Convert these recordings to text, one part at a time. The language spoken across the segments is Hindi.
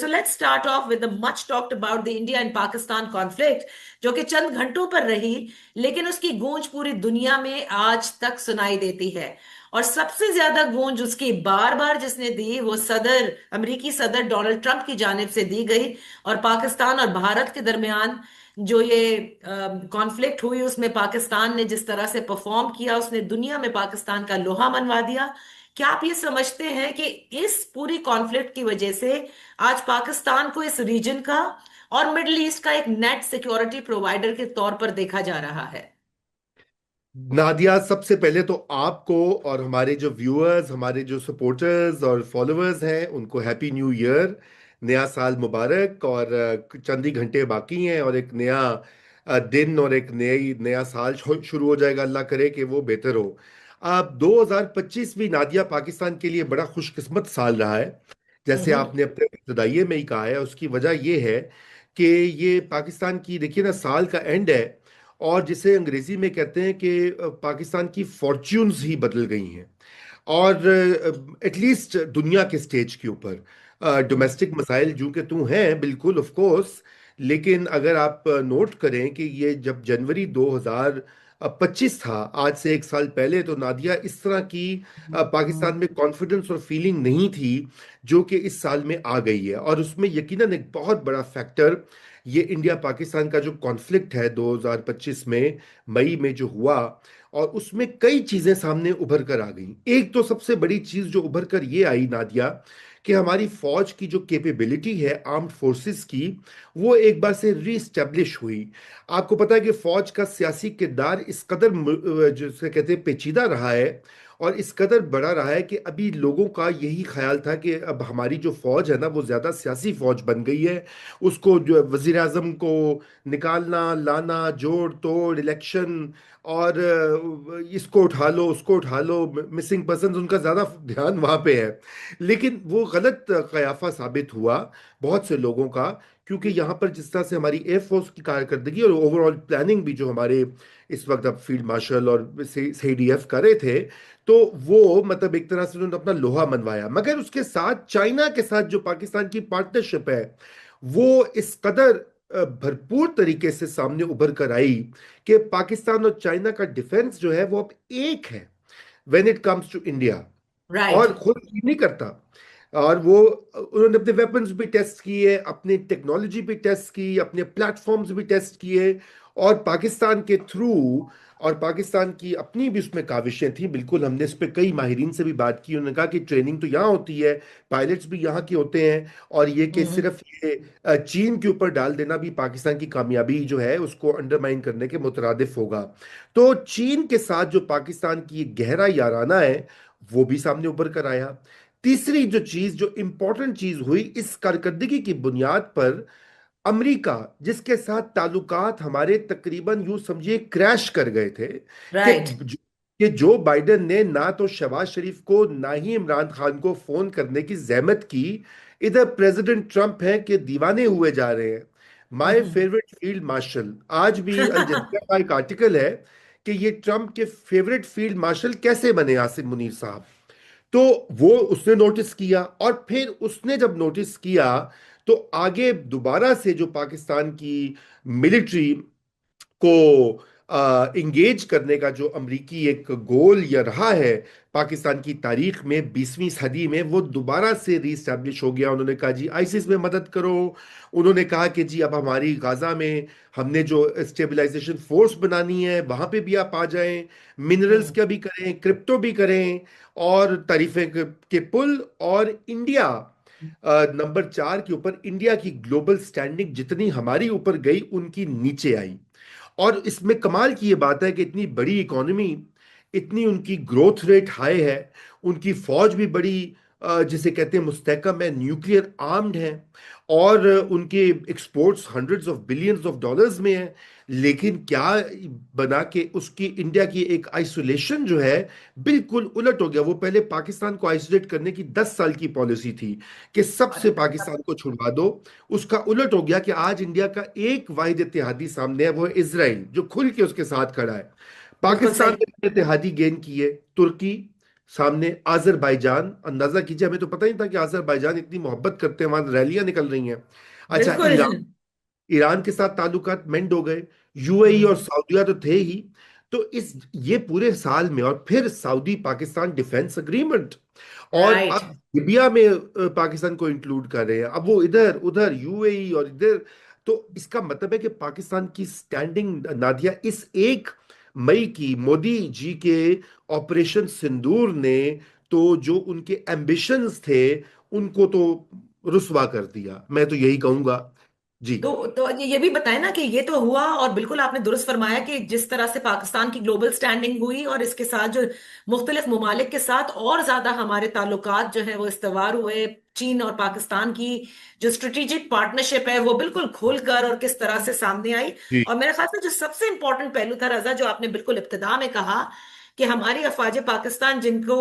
let's start off with the much talked about the India and Pakistan conflict, जो कि चंद घंटों पर रही, लेकिन उसकी गूंज पूरी दुनिया में आज तक सुनाई देती है। और सबसे ज्यादा गूंज उसकी बार बार जिसने दी वो अमेरिकी सदर डोनाल्ड ट्रंप की जानिब से दी गई। और पाकिस्तान और भारत के दरमियान जो ये कॉन्फ्लिक्ट हुई उसमें पाकिस्तान ने जिस तरह से परफॉर्म किया, उसने दुनिया में पाकिस्तान का लोहा मनवा दिया। क्या आप ये समझते हैं कि इस पूरी कॉन्फ्लिक्ट की वजह से आज पाकिस्तान को इस रीजन का और मिडल ईस्ट का एक नेट सिक्योरिटी प्रोवाइडर के तौर पर देखा जा रहा है? नादिया, सबसे पहले तो आपको और हमारे जो व्यूअर्स, हमारे जो सपोर्टर्स और फॉलोअर्स हैं, उनको हैप्पी न्यू ईयर, नया साल मुबारक। और चंद ही घंटे बाकी हैं और एक नया दिन और एक नया साल शुरू हो जाएगा। अल्लाह करे कि वो बेहतर हो। अब 2025 भी नादिया पाकिस्तान के लिए बड़ा खुशकिस्मत साल रहा है। जैसे हम्म। आपने अपने इब्तदाइये में ही कहा है, उसकी वजह ये है कि ये पाकिस्तान की, देखिए ना, साल का एंड है। और जिसे अंग्रेजी में कहते हैं कि पाकिस्तान की फॉर्च्यून्स ही बदल गई हैं। और एटलीस्ट दुनिया के स्टेज के ऊपर डोमेस्टिक मसाइल जूं के तूं हैं, बिल्कुल ऑफ कोर्स। लेकिन अगर आप नोट करें कि ये जब जनवरी 2025 था, आज से एक साल पहले, तो नादिया इस तरह की पाकिस्तान में कॉन्फिडेंस और फीलिंग नहीं थी जो कि इस साल में आ गई है। और उसमें यकीनन एक बहुत बड़ा फैक्टर ये इंडिया पाकिस्तान का जो कॉन्फ्लिक्ट है 2025 में मई में जो हुआ, और उसमें कई चीजें सामने उभर कर आ गई। एक तो सबसे बड़ी चीज जो उभर कर ये आई नादिया, कि हमारी फौज की जो कैपेबिलिटी है आर्म्ड फोर्सेस की, वो एक बार से रीस्टैब्लिश हुई। आपको पता है कि फौज का सियासी किरदार इस कदर जिसे कहते हैं पेचीदा रहा है और इस कदर बड़ा रहा है कि अभी लोगों का यही ख्याल था कि अब हमारी जो फौज है ना, वो ज्यादा सियासी फौज बन गई है। उसको जो वजीर आजम को निकालना, लाना, जोड़ तोड़, इलेक्शन, और इसको उठा लो, उसको उठा लो, मिसिंग पर्सन, उनका ज्यादा ध्यान वहां पे है। लेकिन वो गलत कयाफा साबित हुआ बहुत से लोगों का। क्योंकि यहाँ पर जिस तरह से हमारी एयरफोर्स की कारकर्दगी और ओवरऑल प्लानिंग भी, जो हमारे इस वक्त अब फील्ड मार्शल और सीडीएफ कर रहे थे, तो वो मतलब एक तरह से उन्होंने अपना लोहा मनवाया। मगर उसके साथ चाइना के साथ जो पाकिस्तान की पार्टनरशिप है, वो इस कदर भरपूर तरीके से सामने उभर कर आई कि पाकिस्तान और चाइना का डिफेंस जो है वो अब एक है when it comes to India. Right. और खुद ही नहीं करता। और वो उन्होंने अपने वेपन्स भी टेस्ट किए, अपनी टेक्नोलॉजी भी टेस्ट की, अपने प्लेटफॉर्म्स भी टेस्ट किए। और पाकिस्तान के थ्रू, और पाकिस्तान की अपनी भी उसमें काविशें थी, बिल्कुल। हमने इस पे कई माहिरीन से भी बात की। उन्होंने कहा कि ट्रेनिंग तो यहाँ होती है, पायलट्स भी यहाँ के होते हैं, और ये कि हम्म। सिर्फ ये चीन के ऊपर डाल देना भी पाकिस्तान की कामयाबी जो है उसको अंडरमाइन करने के मुतरादिफ होगा। तो चीन के साथ जो पाकिस्तान की गहरा याराना है, वो भी सामने उभर कर आया। तीसरी जो चीज, जो इंपॉर्टेंट चीज हुई इस कारकर्दगी की बुनियाद पर, अमेरिका, जिसके साथ ताल्लुकात हमारे तकरीबन यूं समझिए क्रैश कर गए थे, कि राइट। जो बाइडेन ने ना तो शहबाज शरीफ को ना ही इमरान खान को फोन करने की जहमत की। इधर प्रेसिडेंट ट्रंप हैं कि दीवाने हुए जा रहे हैं। My hmm. Favourite field marshal, आज भी अल जजीरा का एक आर्टिकल है कि ये ट्रंप के फेवरेट फील्ड मार्शल कैसे बने आसिम मुनीर साहब। तो वो उसने नोटिस किया, और फिर उसने जब नोटिस किया, तो आगे दोबारा से जो पाकिस्तान की मिलिट्री को इंगेज करने का जो अमरीकी एक गोल या रहा है पाकिस्तान की तारीख में 20वीं सदी में, वो दोबारा से रीस्टैब्लिश हो गया। उन्होंने कहा जी आईसिस में मदद करो। उन्होंने कहा कि जी अब हमारी गाजा में हमने जो स्टेबलाइजेशन फोर्स बनानी है, वहां पे भी आप आ जाएं। मिनरल्स हम्म। का भी करें, क्रिप्टो भी करें, और तारीफे के पुल। और इंडिया नंबर 4 के ऊपर, इंडिया की ग्लोबल स्टैंडिंग जितनी हमारी ऊपर गई, उनकी नीचे आई। और इसमें कमाल की ये बात है कि इतनी बड़ी इकोनॉमी, इतनी उनकी ग्रोथ रेट हाई है, उनकी फौज भी बड़ी जिसे कहते हैं मुस्तहकम है, न्यूक्लियर आर्म्ड है, और उनके exports hundreds of billions of dollars में है। लेकिन क्या बना कि उसकी इंडिया की एक आइसोलेशन जो है, बिल्कुल उलट हो गया। वो पहले पाकिस्तान को आइसोलेट करने की 10 साल की पॉलिसी थी कि सबसे पाकिस्तान को छुड़वा दो। उसका उलट हो गया कि आज इंडिया का एक वाहिद इत्तेहादी सामने है, वो है इसराइल, जो खुल के उसके साथ खड़ा है। बिल्कुल पाकिस्तान सही। ने इत्तेहादी गेन किए, तुर्की, सामने अजरबैजान, अंदाजा कीजिए, हमें तो पता ही था कि अजरबैजान इतनी मोहब्बत करते हैं, वहां रैलियां निकल रही हैं। अच्छा, बिल्कुल। ईरान के साथ ताल्लुकात मेंड हो गए, यूएई और हम्म। सऊदीया तो थे ही। तो इस ये पूरे साल में, और फिर सऊदी पाकिस्तान डिफेंस अग्रीमेंट, और राइट। अब लिबिया में पाकिस्तान को इंक्लूड कर रहे हैं, अब वो इधर उधर यूएई और इधर। तो इसका मतलब है कि पाकिस्तान की स्टैंडिंग, नादिया, इस 1 मई की मोदी जी के ऑपरेशन सिंदूर ने तो जो उनके एम्बिशंस थे उनको तो रुसवा कर दिया, मैं तो यही कहूंगा। जी। तो ये भी बताएं ना कि ये तो हुआ, और बिल्कुल आपने दुरुस्त फरमाया कि जिस तरह से पाकिस्तान की ग्लोबल स्टैंडिंग हुई और इसके साथ जो मुख्तलिफ ममालिक के साथ और ज्यादा हमारे ताल्लुकात जो है वो इस्तवार हुए। चीन और पाकिस्तान की जो स्ट्रेटेजिक पार्टनरशिप है वो बिल्कुल खुलकर और किस तरह से सामने आई। जी। और मेरे ख्याल से जो सबसे इंपॉर्टेंट पहलू था रजा, जो आपने बिल्कुल इब्तिदा में कहा कि हमारी अफवाज पाकिस्तान जिनको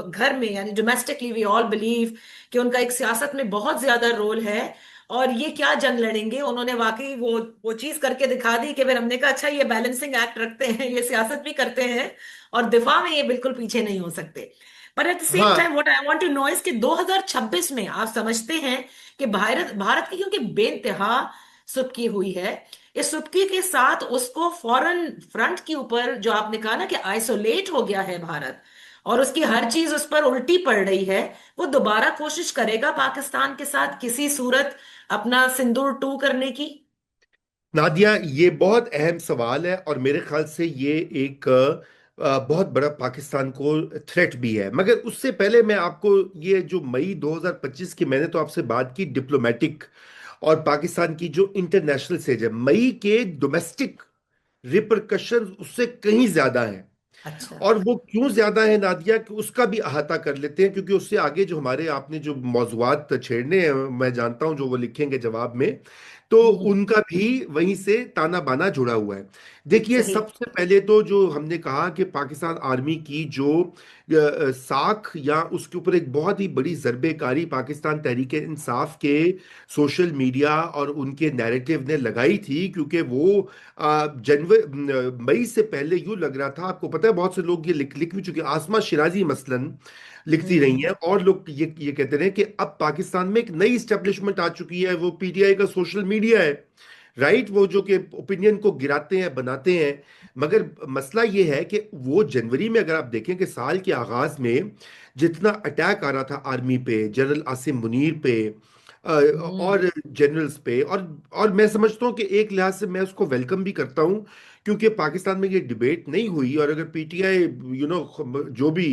घर में यानी डोमेस्टिकली वी ऑल बिलीव कि उनका एक सियासत में बहुत ज्यादा रोल है, और ये क्या जंग लड़ेंगे, उन्होंने वाकई वो चीज करके दिखा दी कि फिर हमने कहा अच्छा ये बैलेंसिंग एक्ट रखते हैं, ये सियासत भी करते हैं और दिफा में ये बिल्कुल पीछे नहीं हो सकते। पर एट द सेम हाँ। Time what I want to know is कि 2026 में आप समझते हैं कि भारत भारत की क्योंकि बेइंतहा सुबकी हुई है, इस सुबकी के साथ उसको फॉरेन फ्रंट के ऊपर जो आपने कहा ना कि आइसोलेट हो गया है भारत, और उसकी हर चीज उस पर उल्टी पड़ रही है, वो दोबारा कोशिश करेगा पाकिस्तान के साथ किसी सूरत अपना सिंदूर टू करने की? नादिया, ये बहुत अहम सवाल है, और मेरे ख्याल से ये एक बहुत बड़ा पाकिस्तान को थ्रेट भी है। मगर उससे पहले मैं आपको, ये जो मई 2025 की मैंने तो आपसे बात की डिप्लोमेटिक और पाकिस्तान की जो इंटरनेशनल स्टेज है, मई के डोमेस्टिक रिपरकशन उससे कहीं ज्यादा है। अच्छा। और वो क्यों ज्यादा है नादिया, कि उसका भी अहाता कर लेते हैं, क्योंकि उससे आगे जो हमारे आपने जो मौजूआत छेड़ने हैं, मैं जानता हूं जो वो लिखेंगे जवाब में, तो हम्म। उनका भी वहीं से ताना बाना जुड़ा हुआ है। देखिए, सही। सबसे पहले तो जो हमने कहा कि पाकिस्तान आर्मी की जो साख, या उसके ऊपर एक बहुत ही बड़ी जरबेकारी पाकिस्तान तहरीक इंसाफ के सोशल मीडिया और उनके नैरेटिव ने लगाई थी, क्योंकि वो जनवरी मई से पहले यूं लग रहा था, आपको पता है बहुत से लोग ये लिख भी चुके, आसमा शिराजी मसलन लिखती रही हम्म। हैं, और लोग ये कहते रहे कि अब पाकिस्तान में एक नई स्टेब्लिशमेंट आ चुकी है, वो पीटीआई का सोशल मीडिया है। राइट, वो जो कि ओपिनियन को गिराते हैं, बनाते हैं। मगर मसला ये है कि वो जनवरी में अगर आप देखें कि साल के आगाज में जितना अटैक आ रहा था आर्मी पे, जनरल आसिम मुनीर पे, हम्म। और जनरल्स पे, और मैं समझता हूँ कि एक लिहाज से मैं उसको वेलकम भी करता हूँ, क्योंकि पाकिस्तान में ये डिबेट नहीं हुई, और अगर पीटीआई जो भी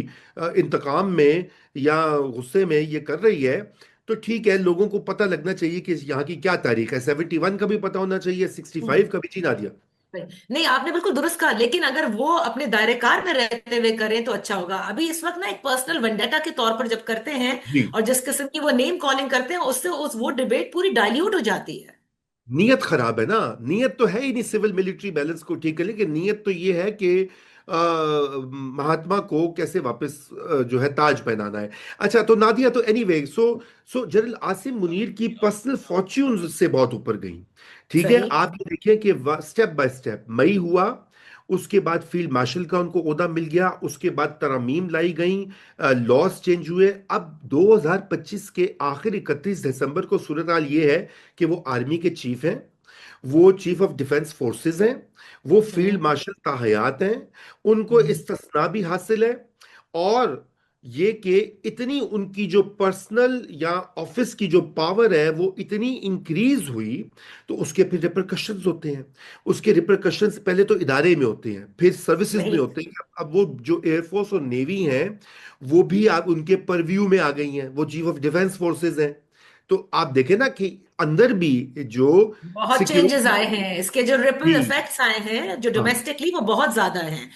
इंतकाम में या गुस्से में ये कर रही है, तो ठीक है, लोगों को पता लगना चाहिए कि यहाँ की क्या तारीख है, 71 का भी पता होना चाहिए, 65 हम्म। का भी। जी नादिया। नहीं, आपने बिल्कुल दुरुस्त कहा, लेकिन अगर वो अपने दायरे कार में रहते हुए करें तो अच्छा होगा। अभी इस वक्त ना एक पर्सनल वेंडेटा के तौर पर जब करते हैं जी। और जिस किस्म की वो नेम कॉलिंग करते हैं, उससे उस वो डिबेट पूरी डाइल्यूट हो जाती है। नीयत खराब है ना। नीयत तो है ही नहीं सिविल मिलिट्री बैलेंस को ठीक करने की, नीयत तो ये है कि महात्मा को कैसे वापस जो है ताज पहनाना है। अच्छा, तो नादिया, तो एनीवे, सो जनरल आसिम मुनीर की पर्सनल फॉर्च्यून से बहुत ऊपर गई। ठीक है, सही। आप ये देखिए कि स्टेप बाय स्टेप मई हुआ, उसके बाद फील्ड मार्शल का उनको ओहदा मिल गया, उसके बाद तरमीम लाई गई, लॉज चेंज हुए। अब 2025 के आखिर 31 दिसंबर को सूरत हाल ये है कि वो आर्मी के चीफ हैं, वो चीफ ऑफ डिफेंस फोर्सेस हैं, वो फील्ड हम्म। मार्शल ताहयात हैं, उनको हम्म। इस्तिस्ना भी हासिल है। और ये कि इतनी उनकी जो पर्सनल या ऑफिस की जो पावर है वो इतनी इंक्रीज हुई, तो उसके फिर रिपरकशंस होते हैं। उसके रिपरकशंस पहले तो इदारे में होते हैं, फिर सर्विसेज में सही। होते हैं। अब वो जो एयरफोर्स और नेवी हैं, वो भी अब उनके परव्यू में आ गई हैं, वो चीफ ऑफ डिफेंस फोर्सेज हैं। तो आप देखें ना कि अंदर भी जो बहुत चेंजेस सिक्योरिटी। आए हैं, इसके जो रिपल जी। इफेक्ट्स आए हैं जो हाँ। डोमेस्टिकली वो बहुत ज्यादा हैं।